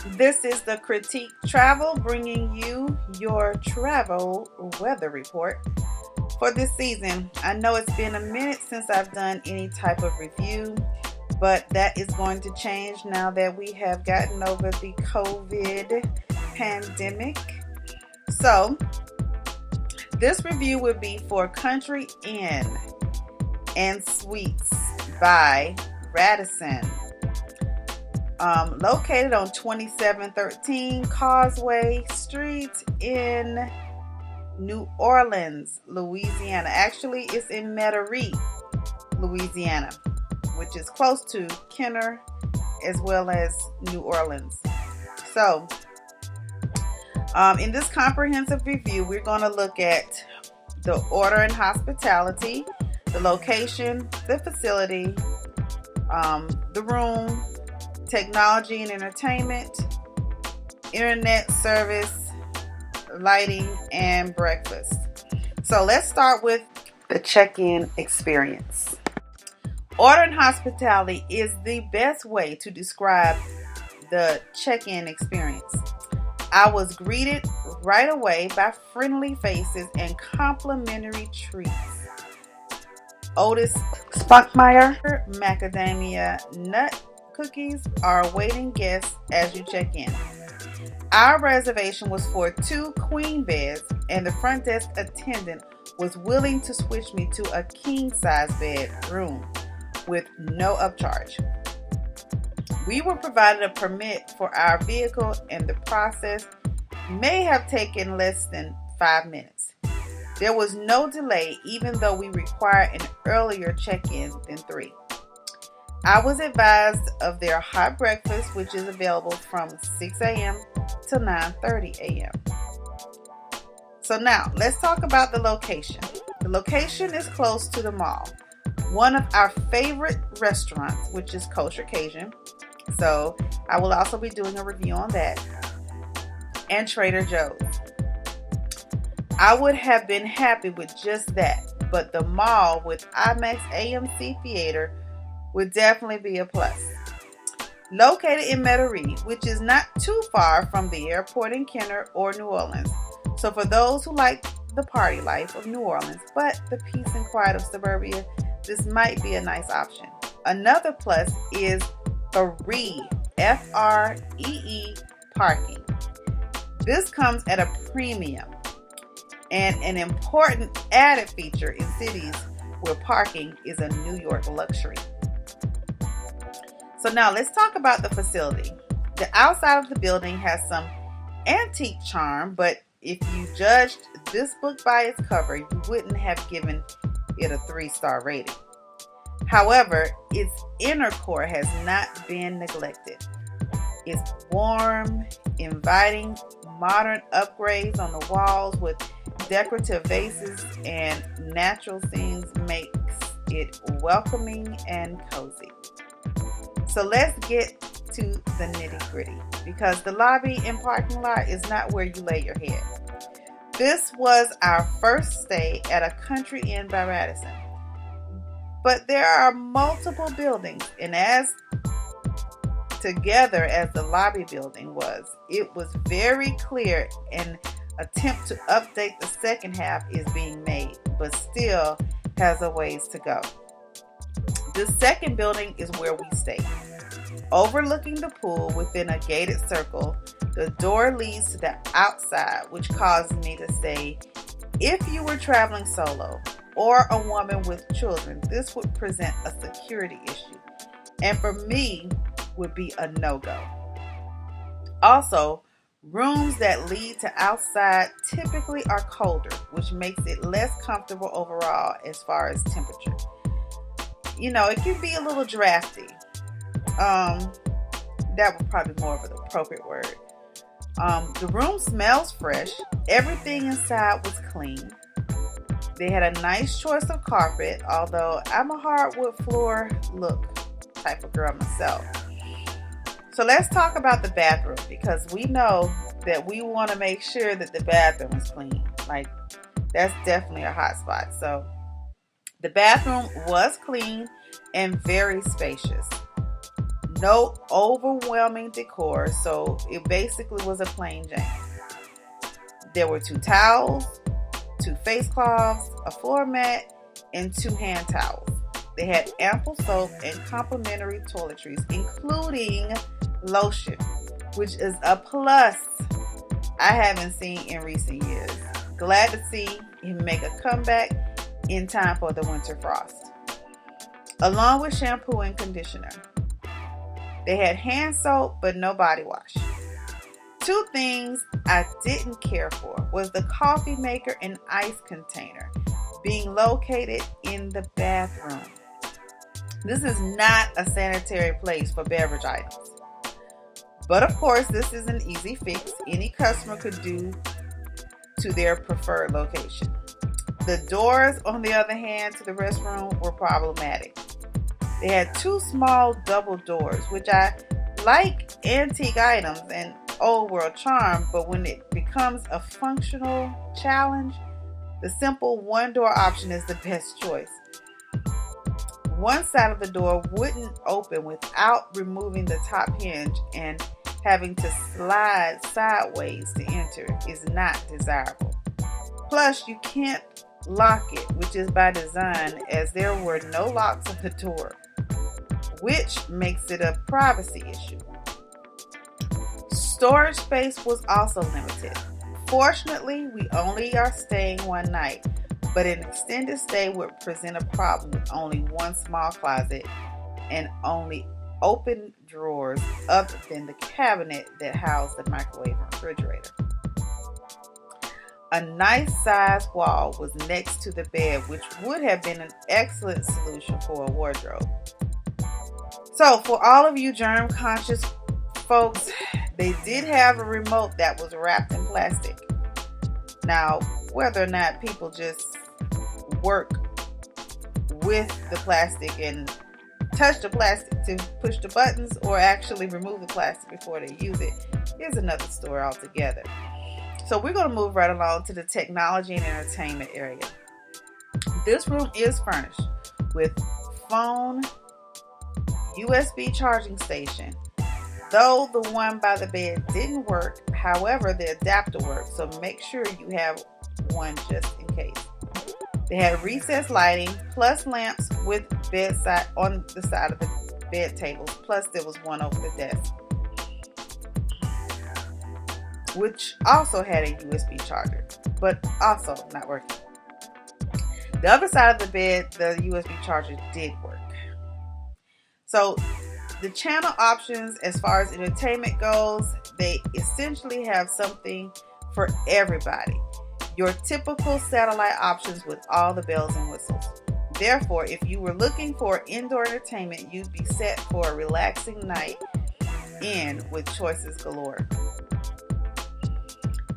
This is the Critique Travel, bringing you your travel weather report for this season. I know it's been a minute since I've done any type of review, but that is going to change now that we have gotten over the COVID pandemic. So, this review would be for Country Inn and Suites by Radisson. Located on 2713 Causeway Street in New Orleans, Louisiana. Actually, it's in Metairie, Louisiana, which is close to Kenner as well as New Orleans. So, in this comprehensive review, we're going to look at the order and hospitality, the location, the facility, the room, technology and entertainment, internet service, lighting, and breakfast. So let's start with the check-in experience. Order and hospitality is the best way to describe the check-in experience. I was greeted right away by friendly faces and complimentary treats. Otis Spunkmeyer macadamia nut cookies are awaiting guests as you check in. Our reservation was for 2 queen beds, and the front desk attendant was willing to switch me to a king-size bedroom with no upcharge. We were provided a permit for our vehicle, and the process may have taken less than 5 minutes. There was no delay, even though we require an earlier check-in than 3. I was advised of their hot breakfast, which is available from 6 a.m. to 9:30 a.m. So now, let's talk about the location. The location is close to the mall. One of our favorite restaurants, which is Kosher Cajun. So, I will also be doing a review on that. And Trader Joe's. I would have been happy with just that, but the mall with IMAX AMC Theater would definitely be a plus. Located in Metairie, which is not too far from the airport in Kenner or New Orleans. So for those who like the party life of New Orleans, but the peace and quiet of suburbia, this might be a nice option. Another plus is free, F-R-E-E, parking. This comes at a premium and an important added feature in cities where parking is a New York luxury. So now let's talk about the facility. The outside of the building has some antique charm, but if you judged this book by its cover, you wouldn't have given it a 3-star rating. However, its inner core has not been neglected. It's warm, inviting, modern upgrades on the walls with decorative vases and natural scenes makes it welcoming and cozy. So let's get to the nitty-gritty, because the lobby and parking lot is not where you lay your head. This was our first stay at a Country Inn by Radisson. But there are multiple buildings, and as together as the lobby building was, it was very clear an attempt to update the second half is being made, but still has a ways to go. The second building is where we stayed. Overlooking the pool within a gated circle, the door leads to the outside, which caused me to say, if you were traveling solo or a woman with children, this would present a security issue, and for me, would be a no-go. Also, rooms that lead to outside typically are colder, which makes it less comfortable overall as far as temperature. It can be a little drafty. That would probably be more of an appropriate word. The room smells fresh. Everything inside was clean. They had a nice choice of carpet, although I'm a hardwood floor look type of girl myself. So let's talk about the bathroom, because we know that we want to make sure that the bathroom is clean. Like, that's definitely a hot spot. So the bathroom was clean and very spacious. No overwhelming decor, so it basically was a plain Jane. There were 2 towels, 2 face cloths, a floor mat, and 2 hand towels. They had ample soap and complimentary toiletries, including lotion, which is a plus I haven't seen in recent years. Glad to see him make a comeback in time for the winter frost. Along with shampoo and conditioner. They had hand soap, but no body wash. 2 things I didn't care for was the coffee maker and ice container being located in the bathroom. This is not a sanitary place for beverage items. But of course, this is an easy fix any customer could do to their preferred location. The doors, on the other hand, to the restroom were problematic. They had 2 small double doors, which I like antique items and old world charm, but when it becomes a functional challenge, the simple 1-door option is the best choice. One side of the door wouldn't open without removing the top hinge, and having to slide sideways to enter is not desirable. Plus, you can't lock it, which is by design, as there were no locks on the door, which makes it a privacy issue. Storage space was also limited. Fortunately, we only are staying one night, but an extended stay would present a problem with only one small closet and only open drawers other than the cabinet that housed the microwave and refrigerator. A nice sized wall was next to the bed, which would have been an excellent solution for a wardrobe. So for all of you germ conscious folks, they did have a remote that was wrapped in plastic. Now, whether or not people just work with the plastic and touch the plastic to push the buttons or actually remove the plastic before they use it is another story altogether. So we're going to move right along to the technology and entertainment area. This room is furnished with phone, USB charging station, though the one by the bed didn't work. However, the adapter worked, so make sure you have one just in case. They had recessed lighting plus lamps with bedside on the side of the bed tables, plus there was one over the desk, which also had a USB charger, but also not working. The other side of the bed, the USB charger did work. So the channel options as far as entertainment goes, they essentially have something for everybody. Your typical satellite options with all the bells and whistles. Therefore, if you were looking for indoor entertainment, you'd be set for a relaxing night in with choices galore.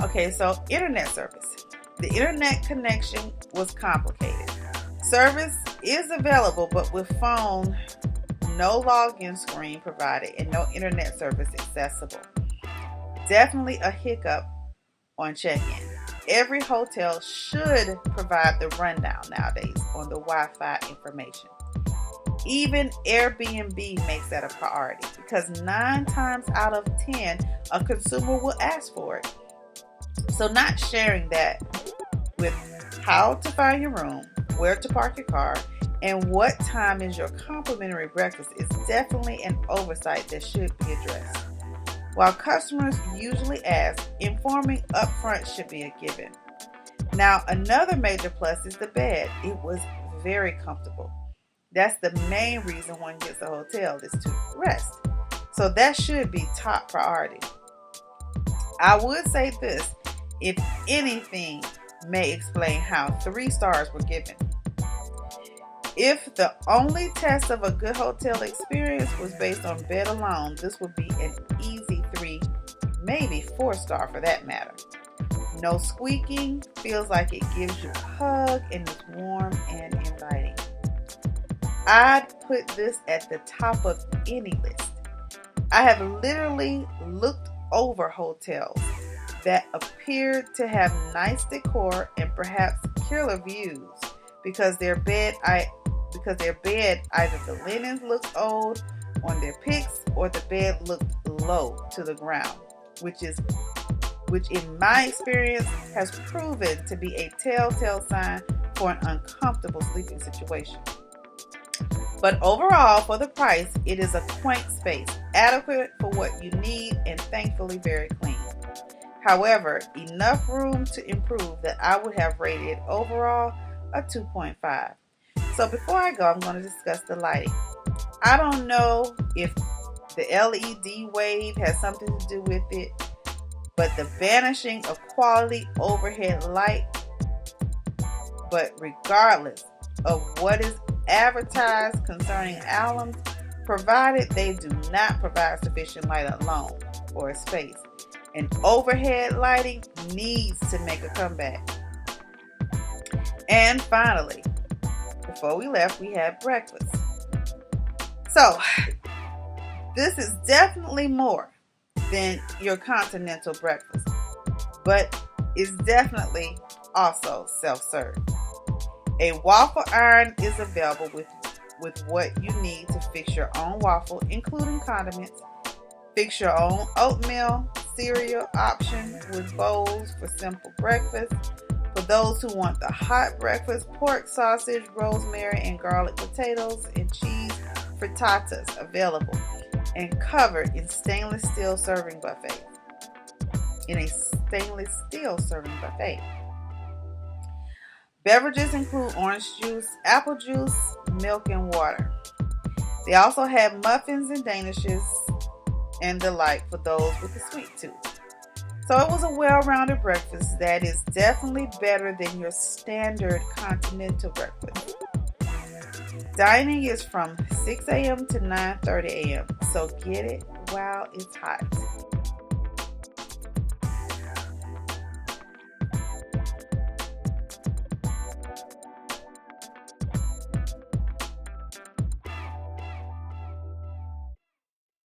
Okay, so internet service. The internet connection was complicated. Service is available, but with phone, no login screen provided and no internet service accessible. Definitely a hiccup on check-in. Every hotel should provide the rundown nowadays on the Wi-Fi information. Even Airbnb makes that a priority because 9 times out of 10, a consumer will ask for it. So not sharing that with how to find your room, where to park your car, and what time is your complimentary breakfast is definitely an oversight that should be addressed. While customers usually ask, informing upfront should be a given. Now, another major plus is the bed. It was very comfortable. That's the main reason one gets a hotel, is to rest. So that should be top priority. I would say this, if anything may explain how 3 stars were given. If the only test of a good hotel experience was based on bed alone, this would be an easy 3, maybe 4 star for that matter. No squeaking, feels like it gives you a hug and is warm and inviting. I'd put this at the top of any list. I have literally looked over hotels that appeared to have nice decor and perhaps killer views because their bed either the linens looked old on their picks, or the bed looked low to the ground, which in my experience has proven to be a telltale sign for an uncomfortable sleeping situation. But overall, for the price, it is a quaint space, adequate for what you need, and thankfully very clean. However, enough room to improve that I would have rated overall a 2.5. So before I go, I'm going to discuss the lighting. I don't know if the LED wave has something to do with it, but the banishing of quality overhead light. But regardless of what is advertised concerning alums, provided they do not provide sufficient light alone for a space, and overhead lighting needs to make a comeback. And finally, before we left, we had breakfast. So, this is definitely more than your continental breakfast, but it's definitely also self-serve. A waffle iron is available with what you need to fix your own waffle, including condiments. Fix your own oatmeal cereal option with bowls for simple breakfast. For those who want the hot breakfast, pork, sausage, rosemary, and garlic potatoes and cheese frittatas available and covered in stainless steel serving buffet. Beverages include orange juice, apple juice, milk, and water. They also have muffins and danishes and the like for those with a sweet tooth. So it was a well-rounded breakfast that is definitely better than your standard continental breakfast. Dining is from 6 a.m. to 9:30 a.m., so get it while it's hot.